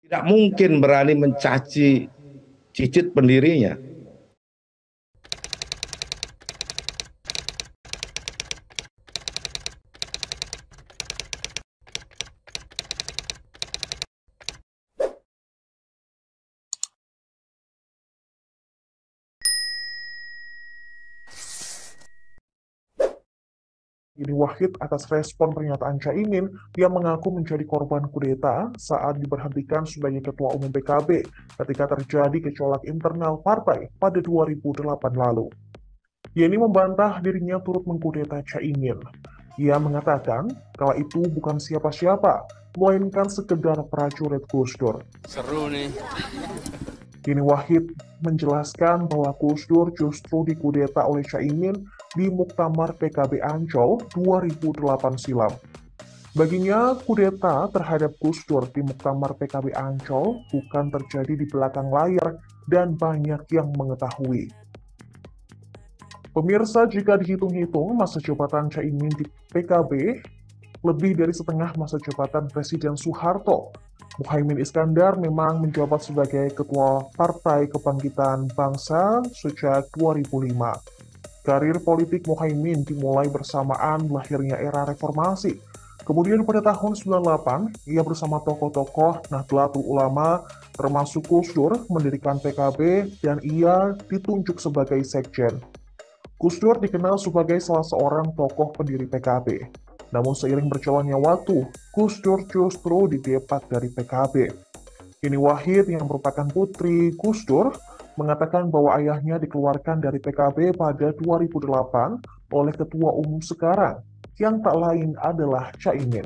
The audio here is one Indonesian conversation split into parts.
Tidak mungkin berani mencaci cicit pendirinya. Yeni Wahid atas respon pernyataan Caimin yang mengaku menjadi korban kudeta saat diberhentikan sebagai Ketua Umum PKB ketika terjadi gejolak internal partai pada 2008 lalu. Yeni membantah dirinya turut mengkudeta Caimin. Ia mengatakan kalau itu bukan siapa-siapa, melainkan sekedar prajurit Gus Dur. Seru nih. Yeni Wahid menjelaskan bahwa Gus Dur justru dikudeta oleh Caimin di Muktamar PKB Ancol 2008 silam. Baginya, kudeta terhadap Gus Dur di Muktamar PKB Ancol bukan terjadi di belakang layar dan banyak yang mengetahui. Pemirsa, jika dihitung-hitung masa jabatan Caimin di PKB lebih dari setengah masa jabatan Presiden Soeharto. Muhaimin Iskandar memang menjabat sebagai Ketua Partai Kebangkitan Bangsa sejak 2005. Karir politik Muhaimin dimulai bersamaan lahirnya era reformasi. Kemudian pada tahun 98, ia bersama tokoh-tokoh Nahdlatul Ulama termasuk Gus Dur mendirikan PKB dan ia ditunjuk sebagai sekjen. Gus Dur dikenal sebagai salah seorang tokoh pendiri PKB. Namun seiring berjalannya waktu, Gus Dur justru didepak dari PKB. Yeni Wahid yang merupakan putri Gus Dur mengatakan bahwa ayahnya dikeluarkan dari PKB pada 2008 oleh ketua umum sekarang, yang tak lain adalah Caimin.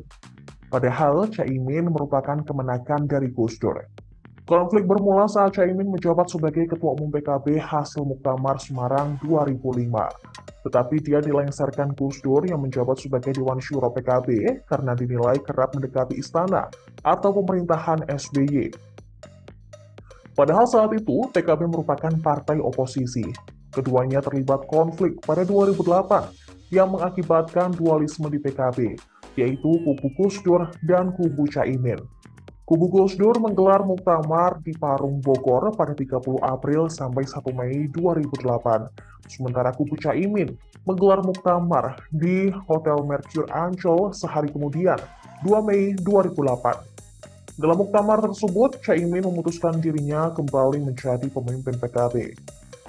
Padahal Caimin merupakan kemenakan dari Gus Dur. Konflik bermula saat Caimin menjabat sebagai Ketua Umum PKB hasil Muktamar Semarang 2005. Tetapi dia dilengsarkan Gus Dur yang menjabat sebagai Dewan Syuro PKB karena dinilai kerap mendekati istana atau pemerintahan SBY. Padahal saat itu, PKB merupakan partai oposisi. Keduanya terlibat konflik pada 2008 yang mengakibatkan dualisme di PKB, yaitu kubu Gus Dur dan kubu Caimin. Kubu Gus Dur menggelar muktamar di Parung Bogor pada 30 April sampai 1 Mei 2008. Sementara kubu Caimin menggelar muktamar di Hotel Mercure Ancol sehari kemudian, 2 Mei 2008. Dalam muktamar tersebut, Caimin memutuskan dirinya kembali menjadi pemimpin PKB.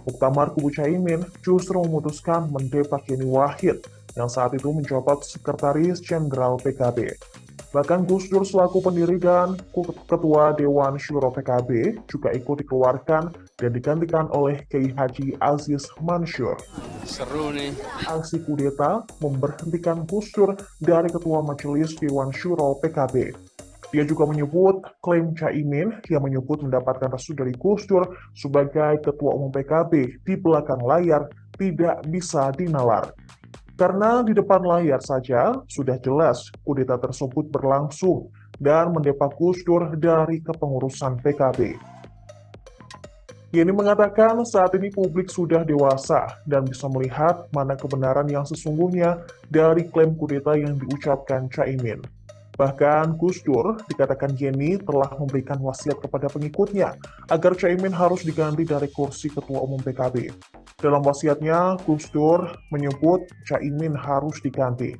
Muktamar kubu Caimin justru memutuskan mendepak Yeni Wahid yang saat itu menjabat Sekretaris Jenderal PKB. Bahkan Gus Dur selaku pendiri dan Ketua Dewan Syuro PKB juga ikut dikeluarkan dan digantikan oleh Kiai Haji Aziz Mansur. Seru nih. Aksi kudeta memberhentikan Gus Dur dari Ketua Majelis Dewan Syuro PKB. Dia juga menyebut klaim Caimin yang menyebut mendapatkan restu dari Gus Dur sebagai Ketua Umum PKB di belakang layar tidak bisa dinalar. Karena di depan layar saja sudah jelas kudeta tersebut berlangsung dan mendepak Gus Dur dari kepengurusan PKB. Yeni mengatakan saat ini publik sudah dewasa dan bisa melihat mana kebenaran yang sesungguhnya dari klaim kudeta yang diucapkan Caimin. Bahkan Gus Dur, dikatakan Yeni, telah memberikan wasiat kepada pengikutnya agar Caimin harus diganti dari kursi Ketua Umum PKB. Dalam wasiatnya, Gus Dur menyebut Caimin harus diganti.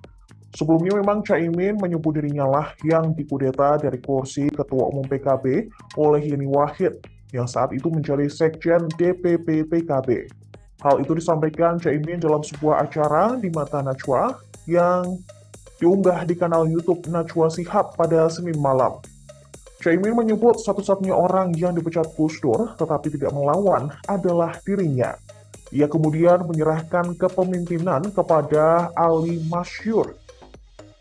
Sebelumnya memang Caimin menyebut dirinya lah yang dikudeta dari kursi Ketua Umum PKB oleh Yeni Wahid, yang saat itu menjadi Sekjen DPP PKB. Hal itu disampaikan Caimin dalam sebuah acara di Mata Najwa yang diunggah di kanal YouTube Najwa Shihab pada Senin malam. Caimin menyebut satu-satunya orang yang dipecat Gus Dur tetapi tidak melawan adalah dirinya. Ia kemudian menyerahkan kepemimpinan kepada Ali Masyur.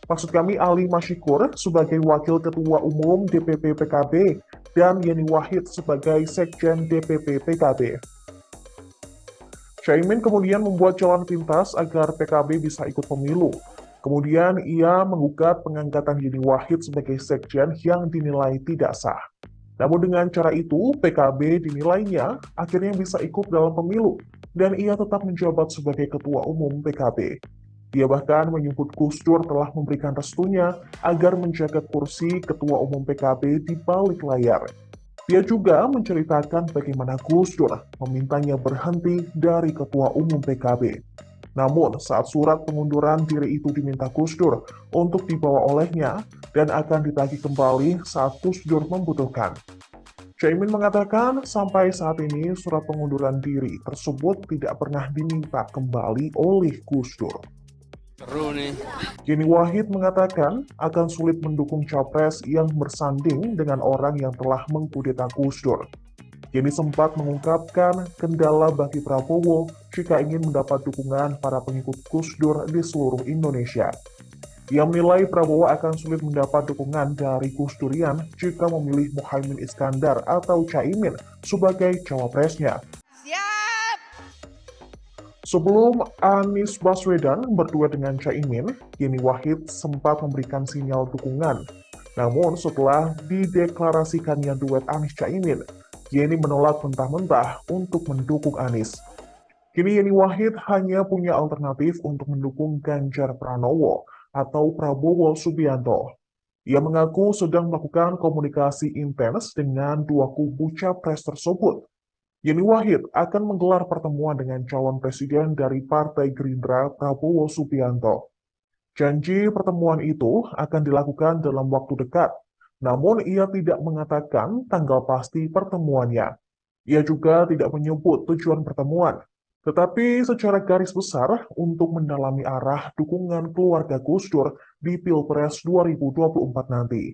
Maksud kami Ali Masyikur sebagai Wakil Ketua Umum DPP PKB dan Yeni Wahid sebagai Sekjen DPP PKB. Caimin kemudian membuat jalan pintas agar PKB bisa ikut pemilu. Kemudian ia menggugat pengangkatan Yeni Wahid sebagai sekjen yang dinilai tidak sah. Namun dengan cara itu, PKB dinilainya akhirnya bisa ikut dalam pemilu, dan ia tetap menjabat sebagai Ketua Umum PKB. Dia bahkan menyebut Gus Dur telah memberikan restunya agar menjaga kursi Ketua Umum PKB di balik layar. Dia juga menceritakan bagaimana Gus Dur memintanya berhenti dari Ketua Umum PKB. Namun, saat surat pengunduran diri itu diminta Gus Dur untuk dibawa olehnya dan akan ditagih kembali saat Gus Dur membutuhkan. Caimin mengatakan sampai saat ini surat pengunduran diri tersebut tidak pernah diminta kembali oleh Gus Dur. Seru nih. Yeni Wahid mengatakan akan sulit mendukung capres yang bersanding dengan orang yang telah mengkudeta Gus Dur. Yeni sempat mengungkapkan kendala bagi Prabowo jika ingin mendapat dukungan para pengikut Gus Dur di seluruh Indonesia. Ia menilai Prabowo akan sulit mendapat dukungan dari Gus Durian jika memilih Muhaimin Iskandar atau Caimin sebagai cawapresnya. Sebelum Anies Baswedan berdua dengan Caimin, Yeni Wahid sempat memberikan sinyal dukungan. Namun setelah dideklarasikannya duet Anies Caimin, Yeni menolak mentah-mentah untuk mendukung Anies. Kini Yeni Wahid hanya punya alternatif untuk mendukung Ganjar Pranowo atau Prabowo Subianto. Ia mengaku sedang melakukan komunikasi intens dengan dua kubu capres tersebut. Yeni Wahid akan menggelar pertemuan dengan calon presiden dari Partai Gerindra Prabowo Subianto. Janji pertemuan itu akan dilakukan dalam waktu dekat, namun ia tidak mengatakan tanggal pasti pertemuannya. Ia juga tidak menyebut tujuan pertemuan, tetapi secara garis besar untuk mendalami arah dukungan keluarga Gus Dur di Pilpres 2024 nanti.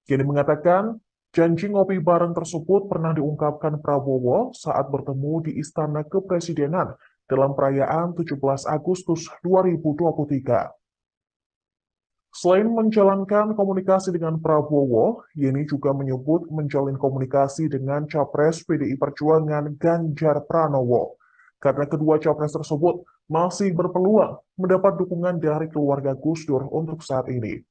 Yeni mengatakan, janji ngopi bareng tersebut pernah diungkapkan Prabowo saat bertemu di Istana Kepresidenan dalam perayaan 17 Agustus 2023. Selain menjalankan komunikasi dengan Prabowo, Yeni juga menyebut menjalin komunikasi dengan Capres PDI Perjuangan Ganjar Pranowo, karena kedua capres tersebut masih berpeluang mendapat dukungan dari keluarga Gus Dur untuk saat ini.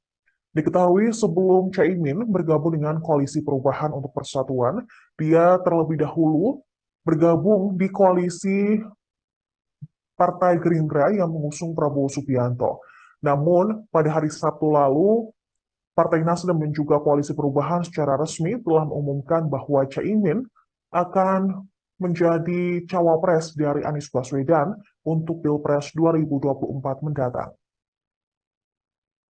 Diketahui sebelum Caimin bergabung dengan Koalisi Perubahan untuk Persatuan, dia terlebih dahulu bergabung di koalisi Partai Gerindra yang mengusung Prabowo Subianto. Namun, pada hari Sabtu lalu, Partai Nasdem dan juga Koalisi Perubahan secara resmi telah mengumumkan bahwa Caimin akan menjadi cawapres dari Anies Baswedan untuk Pilpres 2024 mendatang.